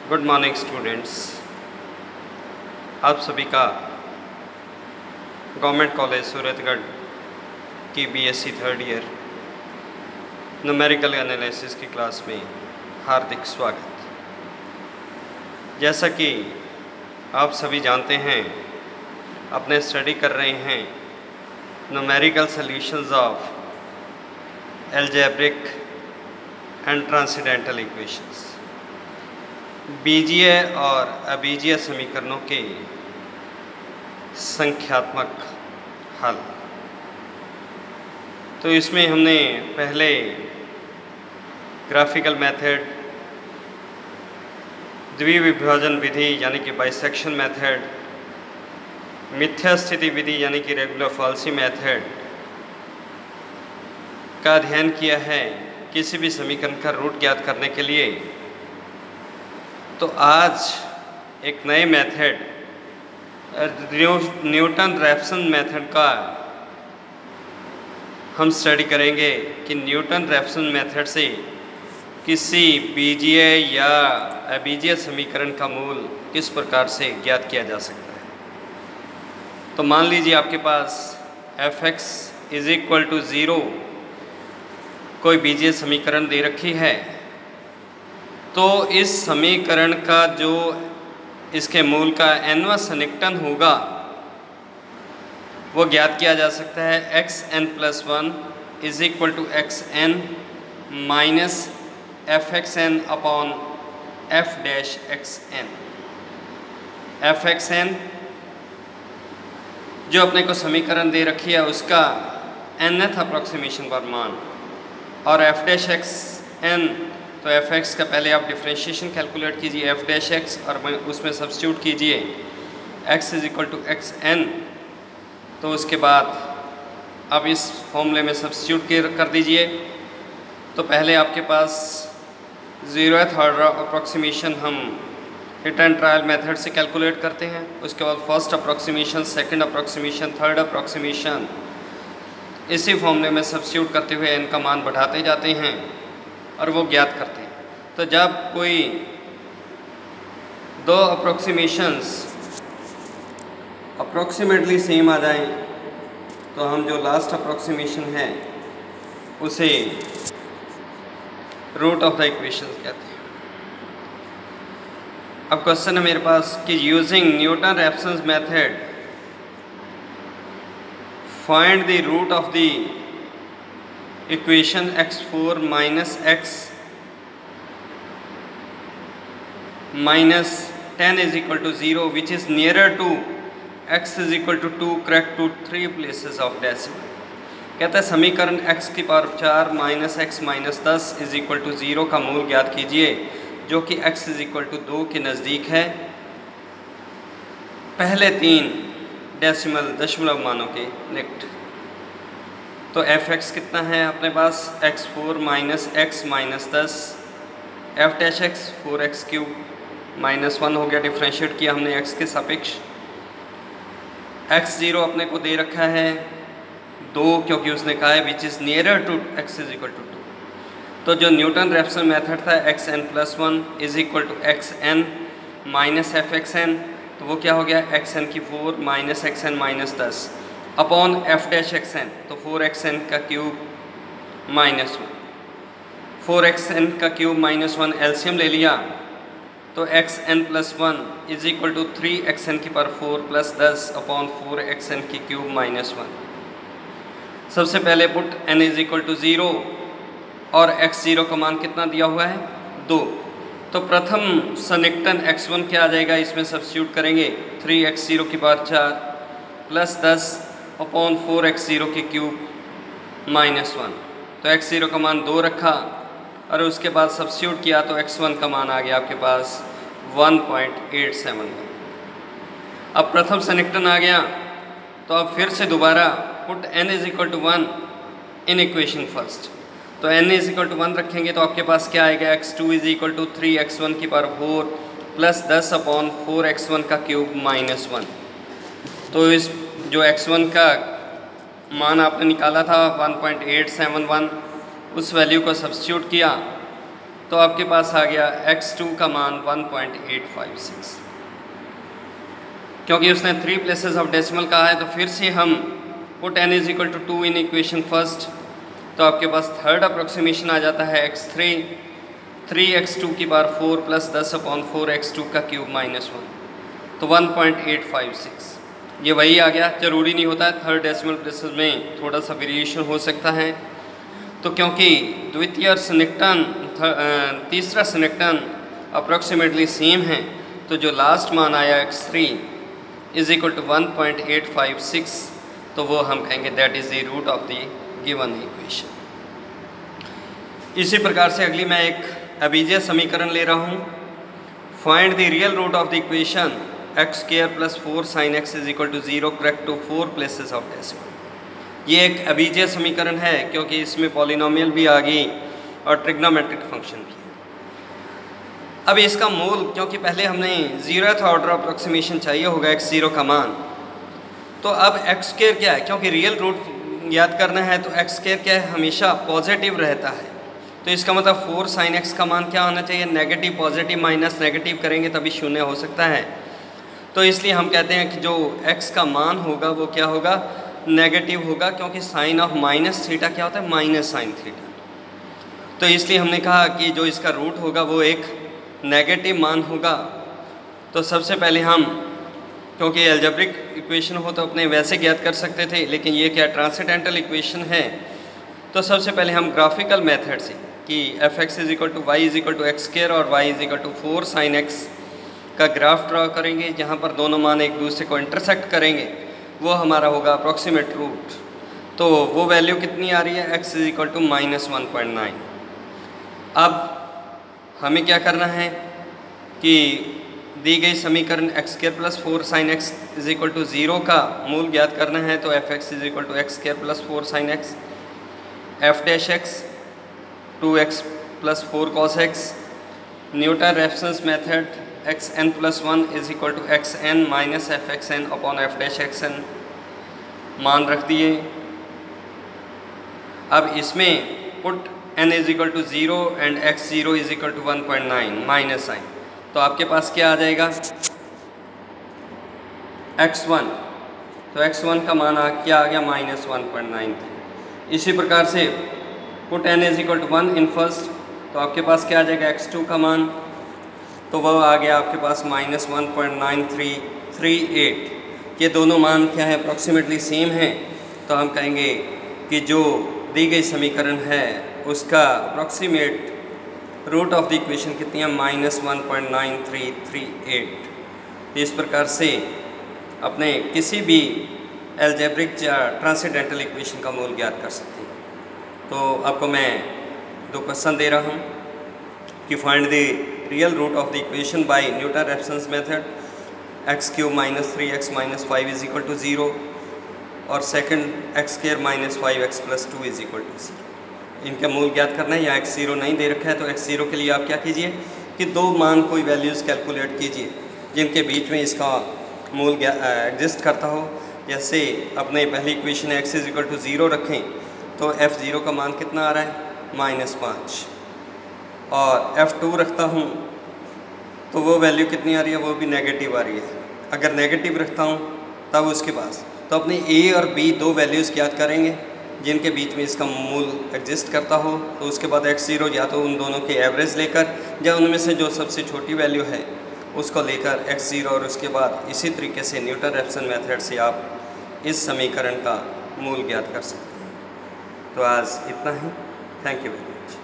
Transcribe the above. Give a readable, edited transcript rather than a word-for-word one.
Good morning students. आप सभी का गवर्नमेंट कॉलेज सूरतगढ़ की BSc third year numerical analysis की क्लास में हार्दिक स्वागत। जैसा कि आप सभी जानते हैं, अपने स्टडी कर रहे हैं numerical solutions of algebraic and transcendental equations, बीजीय और अबीजीय समीकरणों के संख्यात्मक हल। तो इसमें हमने पहले ग्राफिकल मेथड, द्विविभाजन विधि यानी कि बाइसेक्शन मेथड, मिथ्या स्थिति विधि यानी कि रेगुलर फॉल्सी मेथड का अध्ययन किया है किसी भी समीकरण का रूट ज्ञात करने के लिए। तो आज एक नए मेथड न्यूटन रैप्सन मेथड का हम स्टडी करेंगे कि न्यूटन रैप्सन मेथड से किसी बीजीय या अबीजीय समीकरण का मूल किस प्रकार से ज्ञात किया जा सकता है। तो मान लीजिए आपके पास f(x) = 0 कोई बीजीय समीकरण दे रखी है, तो इस समीकरण का जो इसके मूल का nवां सन्निकटन होगा वो ज्ञात किया जा सकता है। xn+1 = xn minus fxn upon f'(xn)। fxn जो अपने को समीकरण दे रखी है उसका nth अप्रॉक्सीमेशन पर मान, और f'(xn) तो f(x) का पहले आप डिफ्रेंशिएशन कैलकुलेट कीजिए f'(x) और उसमें सब्स्टिट्यूट कीजिए x = xn। तो उसके बाद अब इस फॉर्मूले में सब्स्टिट्यूट कर दीजिए। तो पहले आपके पास 0th ऑर्डर अप्रॉक्सीमेशन हम हिट एंड ट्रायल मेथड से कैलकुलेट करते हैं, उसके बाद first approximation, second approximation, third approximation, इसी फॉर्मूले में सब्स्टिट्यूट करते हुए इनका मान बढ़ाते जाते हैं और वो ज्ञात करते हैं। तो जब कोई दो अप्रॉक्सीमेशंस अप्रॉक्सीमेटली सेम आ जाएं, तो हम जो लास्ट अप्रॉक्सीमेशन है उसे रूट ऑफ द इक्वेशंस कहते हैं। अब क्वेश्चन है मेरे पास कि using Newton Raphson method find the root of the equation x4 - x - 10 = 0 which is nearer to x = 2 correct to 3 places of decimal। कहता है समीकरण x⁴ - x - 10 = 0 का मूल ज्ञात कीजिए जो कि x = 2 के नज़दीक है पहले 3 दशमलव मानों के निकट। तो f(x) कितना है अपने पास x4 - x - 10, f'(x) 4x³ -1 हो गया, डिफ्रेंशिएट किया हमने x के सापेक्ष। x0 अपने को दे रखा है 2 क्योंकि उसने कहा है which is nearer to x = 2। तो जो न्यूटन रैप्सन मेथड था xn+1 = xn माइनस fxn, तो वो क्या हो गया xn⁴ - xn - 10 अपॉन f'(xn), तो 4xn³ -1, 4xn³ -1 एलसीएम ले लिया तो xn+1 = 3xn⁴ + 10 अपॉन 4xn³ -1। सबसे पहले पुट n = 0 और x0 का मान कितना दिया हुआ है 2। तो प्रथम सन्निकटन x1 क्या आ जाएगा, इसमें सब्स्टिट्यूट करेंगे 3x⁴ + 10 अपॉन 4x⁴³ -1। तो x0 का मान 2 रखा और उसके बाद सब्स्टिट्यूट किया तो x1 का मान आ गया आपके पास 1.87। अब प्रथम सन्निकटन आ गया, तो अब फिर से दोबारा पुट n = 1 इन इक्वेशन फर्स्ट। तो n = 1 रखेंगे तो आपके पास क्या आएगा x2 = 3x1⁴ + 10 अपॉन 4x1⁵ -1। तो इस जो x1 का मान आपने निकाला था 1.871, उस वैल्यू को सब्स्टिट्यूट किया तो आपके पास आ गया x2 का मान 1.856। क्योंकि उसने 3 प्लेसेस ऑफ डेसिमल कहा है तो फिर से हम put n is equal to 2 in equation first, तो आपके पास थर्ड अप्रोक्सीमेशन आ जाता है x3 3x2 की पावर 4 प्लस 10/4 x2 का क्यूब माइनस 1, तो 1.856 ये वही आ गया। ज़रूरी नहीं होता है, थर्ड डेसिमल प्लेसेस में थोड़ा सा वेरिएशन हो सकता है। तो क्योंकि द्वितीय और सन्निकटन तीसरा सन्निकटन अप्रॉक्सीमेटली सेम है, तो जो लास्ट मान आया x3 इज इक्वल टू 1.856, तो वो हम कहेंगे that is the root of the given equation. इसी प्रकार से अगली मैं एक अबीजय समीकरण ले रहा हूँ। Find the real root of the equation x² + 4 sin x is equal to 0 correct to 4 places of decimal. ये एक अबीजय समीकरण है क्योंकि इसमें पॉलिनोमियल भी आ गई और ट्रिग्नोमेट्रिक फंक्शन भी। अब इसका मूल, क्योंकि पहले हमने 0th ऑर्डर अप्रोक्सीमेशन चाहिए होगा x0 का मान, तो अब x² क्या है, क्योंकि रियल रूट याद करना है तो x² क्या है, हमेशा पॉजिटिव रहता है। तो इसका मतलब 4 sin x का मान क्या होना चाहिए, नेगेटिव। पॉजिटिव माइनस नेगेटिव करेंगे तभी शून्य हो सकता है। तो इसलिए हम कहते हैं कि जो x का मान होगा वो क्या होगा, नेगेटिव होगा, क्योंकि साइन ऑफ माइनस थीटा क्या होता है, माइनस साइन थीटा। तो इसलिए हमने कहा कि जो इसका रूट होगा वो एक नेगेटिव मान होगा। तो सबसे पहले हम, क्योंकि अलजेब्रिक इक्वेशन हो तो अपने वैसे ज्ञात कर सकते थे, लेकिन ये क्या ट्रांसेंडेंटल इक्वेशन है, तो सबसे पहले हम ग्राफिकल मेथड से कि f(x) is equal to y is equal to x² और y is equal to 4 sin x का ग्राफ ड्रा करेंगे, जहाँ पर दोनों मान एक दूसरे को इंटरसेक्ट करेंगे, वो हमारा होगा अप्रॉक्सीमेट रूट। तो वो वैल्यू कितनी आ रही है, x इज इक्वल टू -1.9। अब हमें क्या करना है कि दी गई समीकरण x² + 4 sin x is equal to 0 का मूल ज्ञात करना है। तो f(x) is equal to x² + 4 sin x, f' 2x + 4 cos x, Newton reference method xn + 1 is equal to xn minus fxn upon f'(xn) मान रख दिए। अब इसमें put n is equal to 0 and x0 is equal to 1.9 minus sine, तो आपके पास क्या आ जाएगा, x1। तो x1 का मान क्या आ गया, -1.93। इसी प्रकार से put n is equal to 1 in first, तो आपके पास क्या आ जाएगा, x2 का मान, तो वह आ गया आपके पास -1.9338। ये दोनों मान क्या है, अप्रॉक्सीमेटली सेम है। तो हम कहेंगे कि जो दी गई समीकरण है उसका approximate root of the equation कितनी है, -1.9338। इस प्रकार से अपने किसी भी अलजेब्रिक या ट्रांसेंडेंटल इक्वेशन का मूल ज्ञात कर सकते हैं। तो आपको मैं 2 क्वेश्चन दे रहा हूँ कि find the real root of the equation by Newton reference method x³ - 3x - 5 is equal to 0 और second x² - 5x + 2 is equal to 0। इनका मूल ज्ञात करना है। यहाँ x0 नहीं दे रखा है, तो x0 के लिए आप क्या कीजिए कि 2 मान कोई वैल्यूज़ कैलकुलेट कीजिए जिनके बीच में इसका मूल एग्जिस्ट करता हो। जैसे अपने पहली equation x is equal to 0 रखें, तो f0 का मान कितना आ रहा है, -5, और f2 रखता हूँ तो वो वैल्यू कितनी आ रही है, वो भी नेगेटिव आ रही है। अगर नेगेटिव रखता हूँ तब उसके पास तो अपने a और b 2 वैल्यूज़ ज्ञात करेंगे जिनके बीच में इसका मूल एग्जिस्ट करता हो। तो उसके बाद x0 या तो उन दोनों के एवरेज लेकर या उनमें से जो सबसे छोटी वैल्यू है उसको लेकर x0, और उसके बाद इसी तरीके से न्यूटन रेफरेंस मेथड से आप इस समीकरण का मूल ज्ञात कर सकते हैं। तो आज इतना ही। Thank you very much.